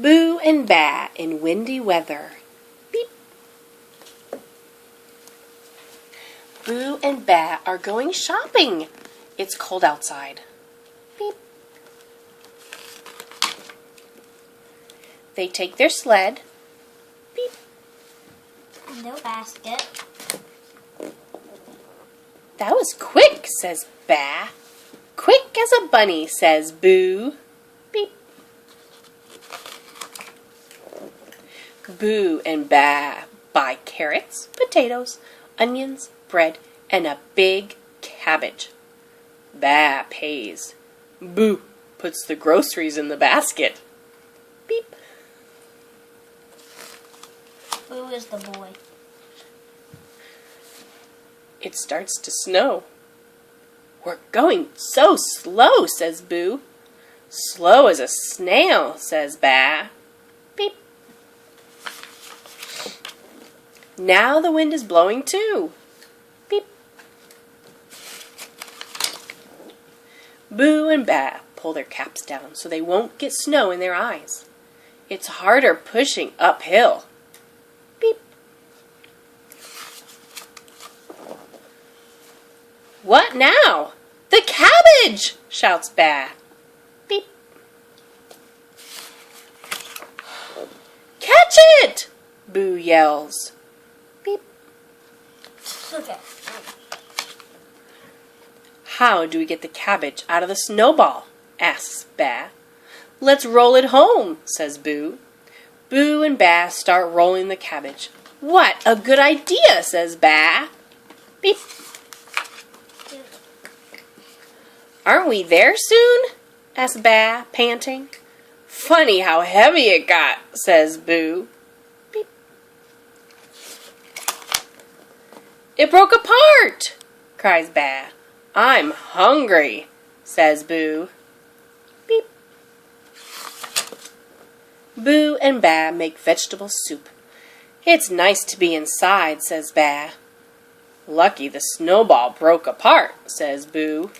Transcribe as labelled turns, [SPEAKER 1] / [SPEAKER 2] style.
[SPEAKER 1] Boo and Ba in windy weather. Beep. Boo and Ba are going shopping. It's cold outside. Beep. They take their sled. Beep.
[SPEAKER 2] No basket.
[SPEAKER 1] That was quick, says Ba. Quick as a bunny, says Boo. Beep. Boo and Ba buy carrots, potatoes, onions, bread, and a big cabbage. Ba pays. Boo puts the groceries in the basket. Beep.
[SPEAKER 2] Boo is the boy.
[SPEAKER 1] It starts to snow. We're going so slow, says Boo. Slow as a snail, says Ba. Beep. Now the wind is blowing too. Beep. Boo and Ba pull their caps down so they won't get snow in their eyes. It's harder pushing uphill. Beep. What now? The cabbage! Shouts Ba. Beep. Catch it! Boo yells. Beep.
[SPEAKER 2] Okay.
[SPEAKER 1] How do we get the cabbage out of the snowball? Asks Ba. Let's roll it home, says Boo. Boo and Ba start rolling the cabbage. What a good idea, says Ba. Beep. Aren't we there soon? Asks Ba, panting. Funny how heavy it got, says Boo. Beep. It broke apart, cries Ba. I'm hungry, says Boo. Beep. Boo and Ba make vegetable soup. It's nice to be inside, says Ba. Lucky the snowball broke apart, says Boo.